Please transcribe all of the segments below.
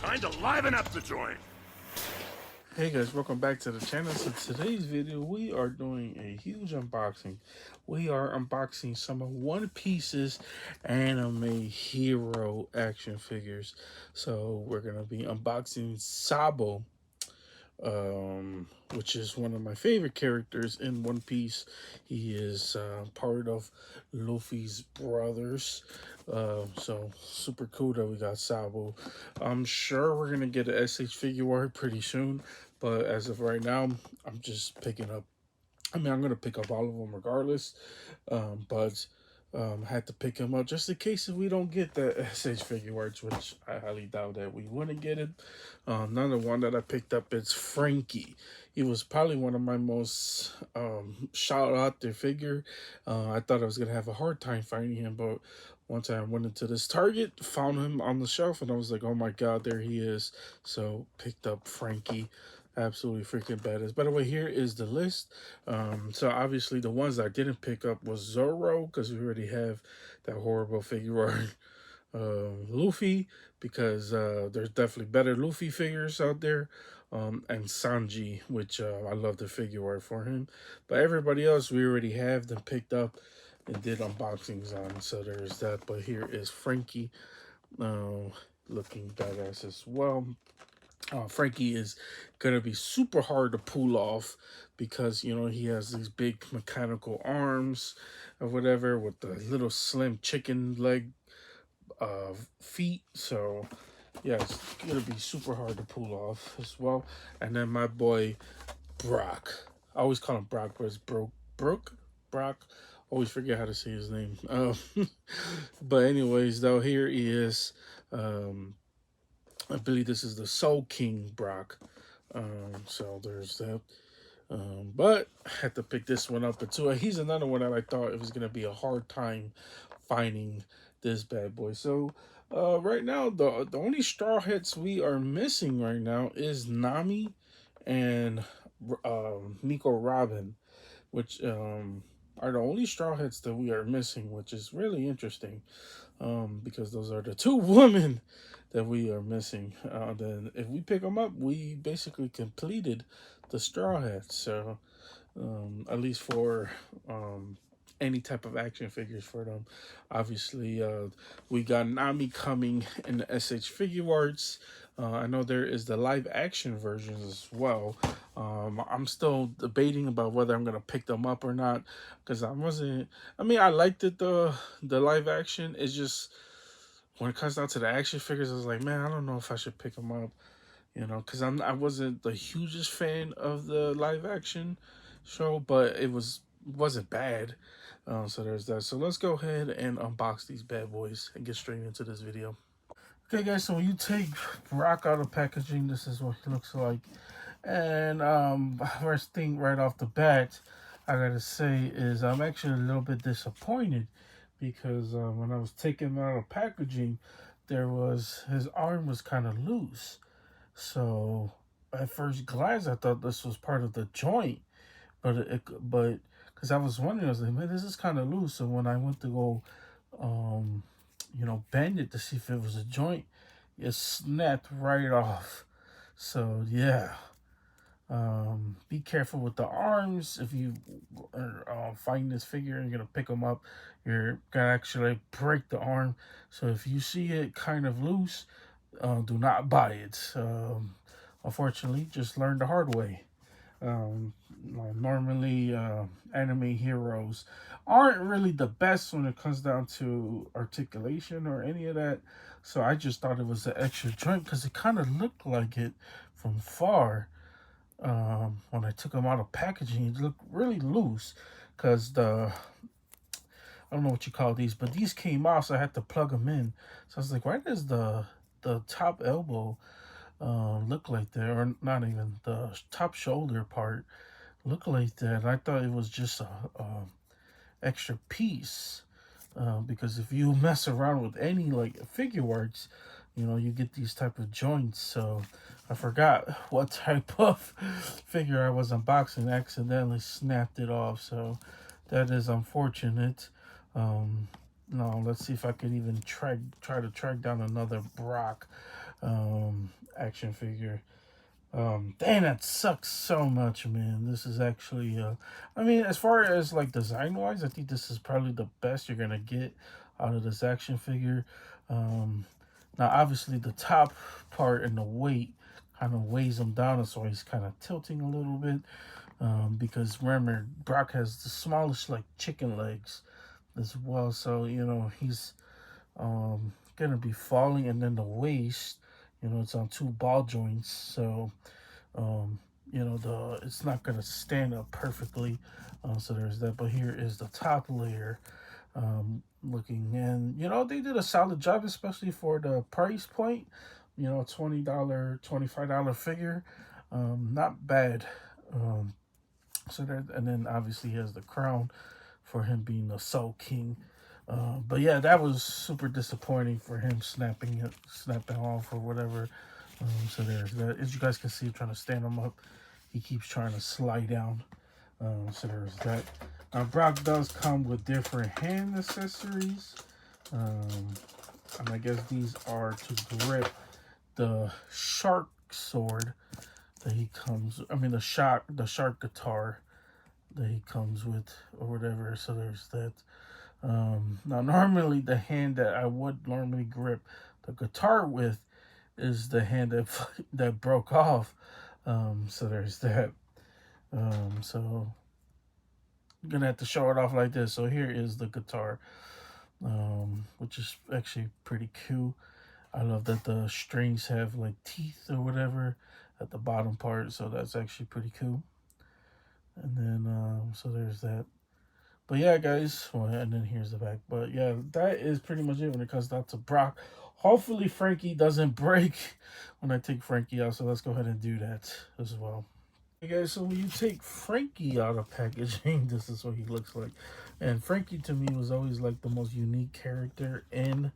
Time to liven up the joint. Hey guys, welcome back to the channel. So today's video, we are doing a huge unboxing. We are unboxing some of One Piece's anime hero action figures. So we're gonna be unboxing Sabo, which is one of my favorite characters in One Piece. He is part of Luffy's brothers. So super cool that we got Sabo. I'm sure we're gonna get an SH figure art pretty soon, but as of right now, I'm just picking up. I mean, I'm gonna pick up all of them regardless, but had to pick him up just in case if we don't get the SH figure arts, which I highly doubt that we wouldn't get it. Another one that I picked up is Franky. He was probably one of my most shout out there figure. I thought I was gonna have a hard time finding him, but once I went into this Target, found him on the shelf, and I was like, oh my god, there he is. So picked up Franky. Absolutely freaking badass. By the way, here is the list. So obviously the ones I didn't pick up was Zoro, because we already have that horrible figure art. Luffy, because there's definitely better Luffy figures out there. And Sanji, which I love the figure art for him. But everybody else we already have them picked up and did unboxings on. So there's that. But here is Franky, looking badass as well. Franky is gonna be super hard to pull off because he has these big mechanical arms or whatever with the little slim chicken leg feet. So yeah, it's gonna be super hard to pull off as well. And then my boy Brok, I always call him Brock, but it's Brock. Always forget how to say his name. But anyways, though, here he is. Um, I believe this is the Soul King Brock. So there's that. But I had to pick this one up too. He's another one that I thought it was gonna be a hard time finding this bad boy. So right now the only straw hats we are missing right now is Nami and Nico Robin, which are the only straw hats that we are missing, which is really interesting, because those are the two women that we are missing. Then if we pick them up, we basically completed the straw hats. So at least for any type of action figures for them. Obviously, we got Nami coming in the SH figure arts. I know there is the live action versions as well. I'm still debating about whether I'm gonna pick them up or not because I wasn't. I mean, I liked it the live action. It's just when it comes down to the action figures, I was like, man, I don't know if I should pick them up. Because I wasn't the hugest fan of the live action show, but wasn't bad. So there's that. So let's go ahead and unbox these bad boys and get straight into this video. Okay, guys. So when you take Brock out of packaging, this is what he looks like. And first thing right off the bat, I gotta say is I'm actually a little bit disappointed because when I was taking him out of packaging, his arm was kind of loose. So at first glance, I thought this was part of the joint, but because I was wondering, I was like, man, this is kind of loose. So when I went to go, um, bend it to see if it was a joint, it snapped right off. So yeah, be careful with the arms. If you find this figure and you're gonna pick them up, you're gonna actually break the arm. So if you see it kind of loose, do not buy it. Unfortunately, just learn the hard way. Um, Normally, anime heroes aren't really the best when it comes down to articulation or any of that. So I just thought it was an extra joint because it kind of looked like it from far. When I took them out of packaging, it looked really loose because I don't know what you call these, but these came out, so I had to plug them in. So I was like, why does the top elbow look like that, or not even the top shoulder part look like that? I thought it was just a extra piece. Because if you mess around with any like figure arts, you get these type of joints. So I forgot what type of figure I was unboxing. Accidentally snapped it off. So that is unfortunate. Um, No, let's see if I could even try to track down another Brok action figure. Dang, that sucks so much, man. This is actually, I mean, as far as like design wise, I think this is probably the best you're gonna get out of this action figure. Um, Now, obviously, the top part and the weight kind of weighs him down, so he's kind of tilting a little bit. Because remember, Brock has the smallest like chicken legs as well, so he's gonna be falling, and then the waist, it's on two ball joints, so um, the it's not gonna stand up perfectly. So there's that. But here is the top layer, looking, and they did a solid job, especially for the price point. $20, $25 figure, not bad. Um, so there, and then obviously he has the crown for him being the Soul King. But yeah, that was super disappointing for him snapping off or whatever. So there's that. As you guys can see, I'm trying to stand him up. He keeps trying to slide down. So there's that. Brock does come with different hand accessories. Um, and I guess these are to grip the shark sword that he comes. I mean the shark guitar that he comes with or whatever. So there's that. Now normally the hand that I would normally grip the guitar with is the hand that that broke off. So there's that. So I'm gonna have to show it off like this. So here is the guitar, which is actually pretty cool. I love that the strings have like teeth or whatever at the bottom part, so that's actually pretty cool. And then so there's that. But yeah, guys. Well, and then here's the back. But yeah, that is pretty much it when it comes down to Brock. Hopefully, Franky doesn't break when I take Franky out. So let's go ahead and do that as well. Hey guys, so when you take Franky out of packaging, this is what he looks like. And Franky to me was always like the most unique character in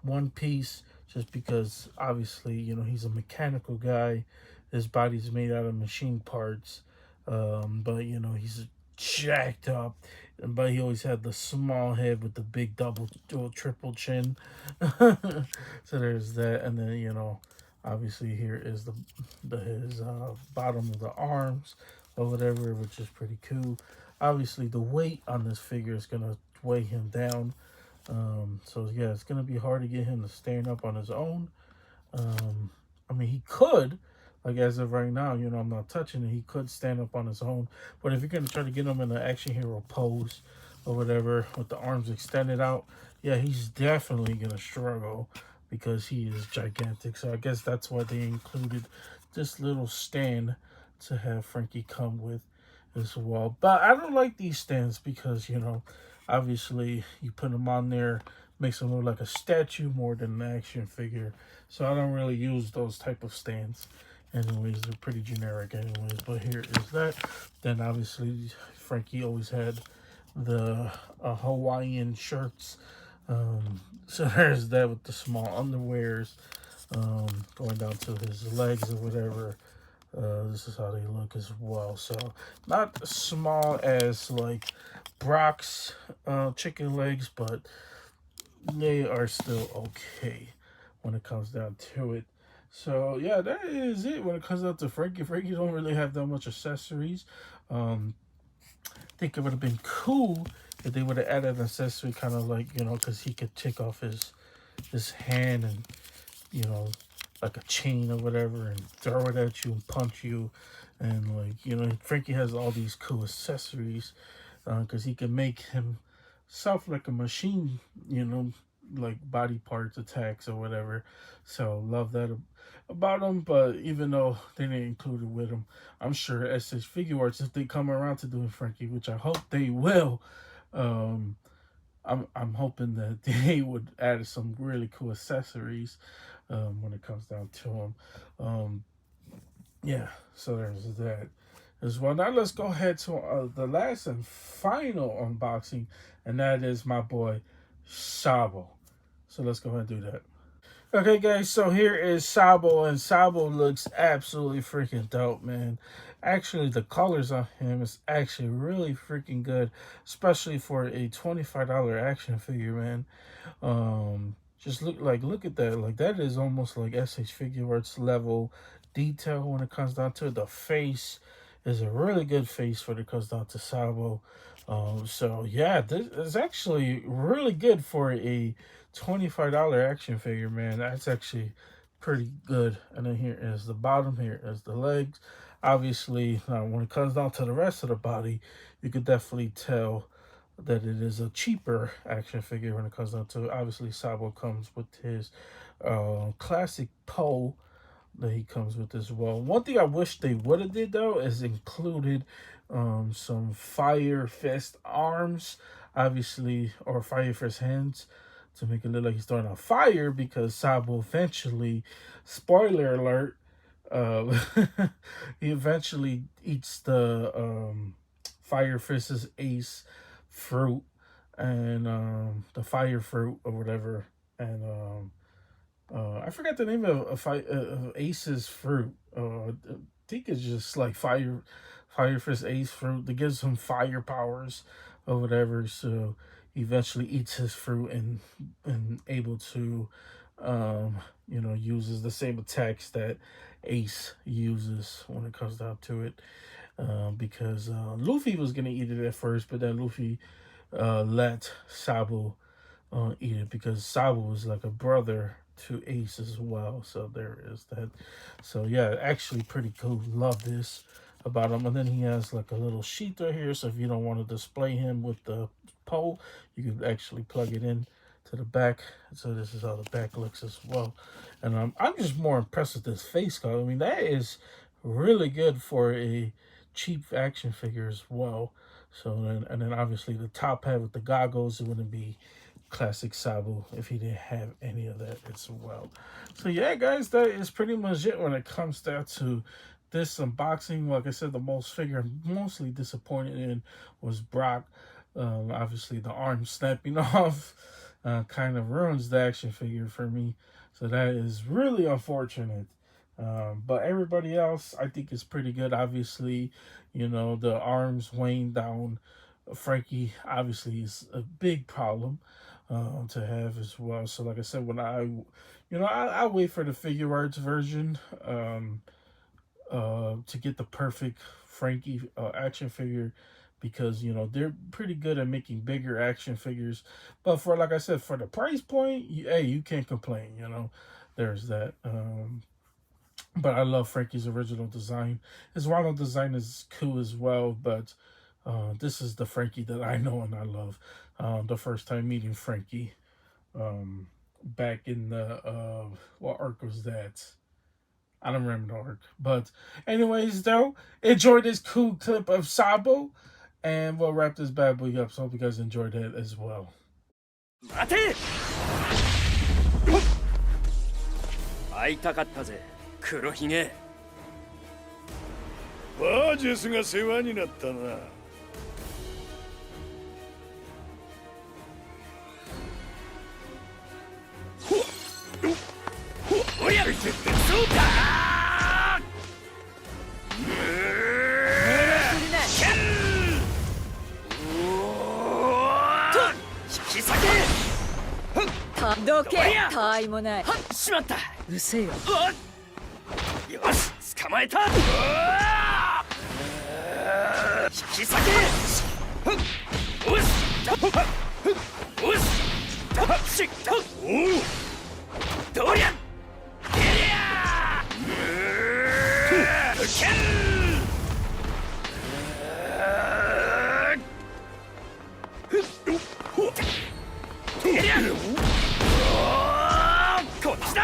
One Piece, just because obviously, he's a mechanical guy. His body's made out of machine parts. But he's jacked up. But he always had the small head with the big double or triple chin. So there's that. And then, obviously here is the his bottom of the arms or whatever, which is pretty cool. Obviously the weight on this figure is gonna weigh him down. So yeah, it's gonna be hard to get him to stand up on his own. Um, I mean, he could, like as of right now, I'm not touching it. He could stand up on his own. But if you're gonna try to get him in an action hero pose or whatever with the arms extended out, yeah, he's definitely gonna struggle because he is gigantic. So I guess that's why they included this little stand to have Franky come with as well. But I don't like these stands because obviously you put them on there makes him look like a statue more than an action figure. So I don't really use those type of stands. Anyways, they're pretty generic anyways. But here is that. Then obviously Franky always had the Hawaiian shirts. So there's that with the small underwears going down to his legs or whatever. This is how they look as well. So not small as like Brock's chicken legs, but they are still okay when it comes down to it. So yeah, that is it when it comes down to Franky. Franky don't really have that much accessories. I think it would have been cool if they would have added an accessory, kind of like because he could take off his hand and you know like a chain or whatever and throw it at you and punch you, and like Franky has all these cool accessories because he can make himself like a machine, like body parts attacks or whatever. So love that about him. But even though they didn't include it with him, I'm sure as his figure arts, if they come around to doing Franky, which I hope they will, um, I'm hoping that they would add some really cool accessories when it comes down to him. Um, yeah, so there's that as well. Now let's go ahead to the last and final unboxing, and that is my boy Sabo. So let's go ahead and do that. Okay, guys, so here is Sabo, and Sabo looks absolutely freaking dope, man. Actually, the colors on him is actually really freaking good, especially for a $25 action figure, man. Just look at that. Like that is almost like SH Figure Arts level detail when it comes down to it. The face is a really good face when it comes down to Sabo. So yeah, this is actually really good for a $25 action figure, man. That's actually pretty good. And then here is the bottom. Here is the legs. Obviously, when it comes down to the rest of the body, you could definitely tell that it is a cheaper action figure when it comes down to it. Obviously, Sabo comes with his classic pole that he comes with as well. One thing I wish they would have did though is included some Fire Fist arms, obviously, or Fire Fist hands to make it look like he's throwing out fire because Sabo eventually, spoiler alert, uh, he eventually eats the Fire Fist's ace fruit and the fire fruit or whatever, and I forgot the name of Ace's fruit. I think it's just like Fire Fist Ace fruit that gives him fire powers or whatever. So he eventually eats his fruit and able to, uses the same attacks that Ace uses when it comes down to it. Because Luffy was gonna eat it at first, but then Luffy let Sabo eat it because Sabo was like a brother to Ace as well. So there is that. So yeah, actually pretty cool. Love this about him. And then he has like a little sheath right here. So if you don't want to display him with the pole, you can actually plug it in to the back. So this is how the back looks as well. And I'm just more impressed with this face color. I mean, that is really good for a cheap action figure as well. So then obviously the top hat with the goggles, it wouldn't be classic Sabo if he didn't have any of that as well. So yeah, guys, that is pretty much it when it comes down to this unboxing. Like I said, the most figure I'm mostly disappointed in was Brok. Obviously the arm snapping off kind of ruins the action figure for me. So that is really unfortunate. But everybody else I think is pretty good. Obviously, the arms weighing down Franky obviously is a big problem to have as well. So like I said, when I wait for the figure arts version to get the perfect Franky action figure, because they're pretty good at making bigger action figures. But for, like I said, for the price point, you can't complain. There's that. But I love Franky's original design. His Ronald design is cool as well, but this is the Franky that I know and I love. The first time meeting Franky back in the, what arc was that? I don't remember the arc. But anyways, though, enjoy this cool clip of Sabo, and we'll wrap this bad boy up. So I hope you guys enjoyed that as well. 待て会いたかったぜ黒ひげバージェスが世話になったなおやそうか引き裂けどけたわいもないしまったうせよよし捕まえた引き裂けおしおししおうどりゃゲリアけんゲリアこっちだ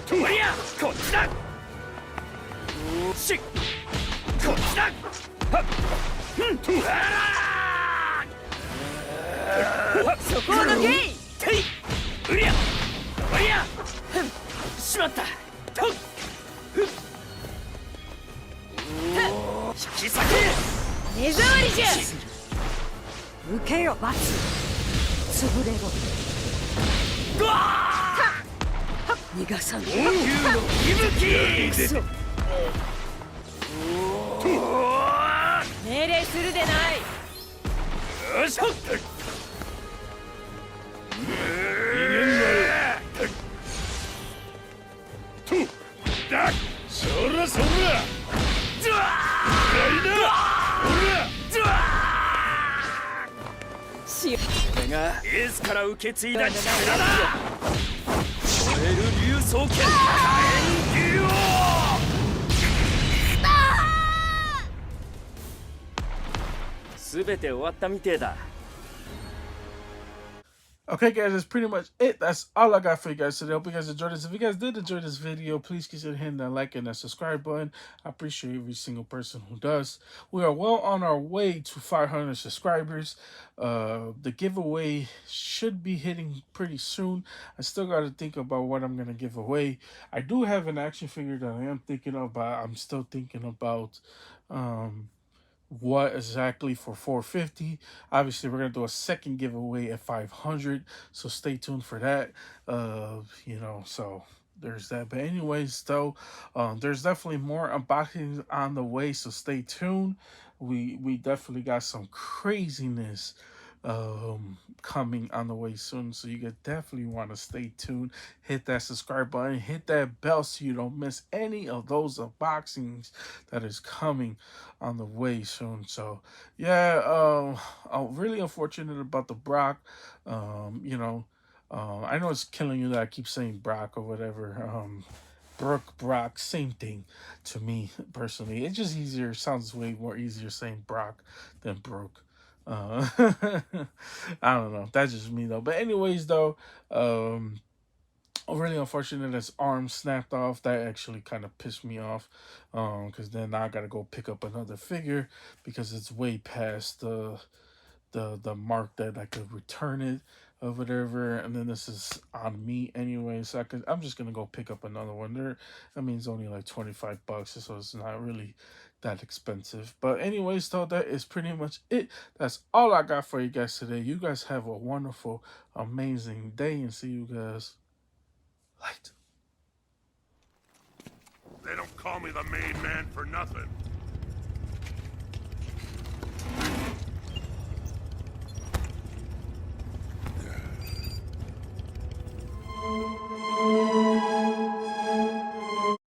とりゃこっちだしこっちだはっそこをどけいていうりゃとりゃしまったと引き裂け目障りじゃ受けよ罰潰れろうわ逃がさんぞ。王宮の息吹。そう命令するでない。よっしゃ。だそらそらずわーしよこれがエースから受け継いだ力だ。燃える竜双剣火炎竜王。すべて終わったみてえだ。 Okay, guys, that's pretty much it. That's all I got for you guys today. Hope you guys enjoyed this. If you guys did enjoy this video, please consider hitting that like and that subscribe button. I appreciate every single person who does. We are well on our way to 500 subscribers. The giveaway should be hitting pretty soon. I still got to think about what I'm going to give away. I do have an action figure that I am thinking of, but I'm still thinking about what exactly for 450. Obviously we're gonna do a second giveaway at 500, so stay tuned for that. So there's that. But anyways, though, there's definitely more unboxings on the way, so stay tuned. We definitely got some craziness coming on the way soon, so you definitely want to stay tuned. Hit that subscribe button, hit that bell so you don't miss any of those unboxings that is coming on the way soon. So yeah, I'm really unfortunate about the Brok. I know it's killing you that I keep saying Brok or whatever. Brok, same thing to me personally. It's just easier, sounds way more easier saying Brok than Brok. I don't know. That's just me though. But anyways, though, really unfortunate his arm snapped off. That actually kind of pissed me off. Because then I gotta go pick up another figure because it's way past the mark that I could return it or whatever, and then this is on me anyway, so I'm just gonna go pick up another one. I mean, it's only like $25, so it's not really that expensive. But anyways, though, that is pretty much it. That's all I got for you guys today. You guys have a wonderful, amazing day, and see you guys later. They don't call me the main man for nothing.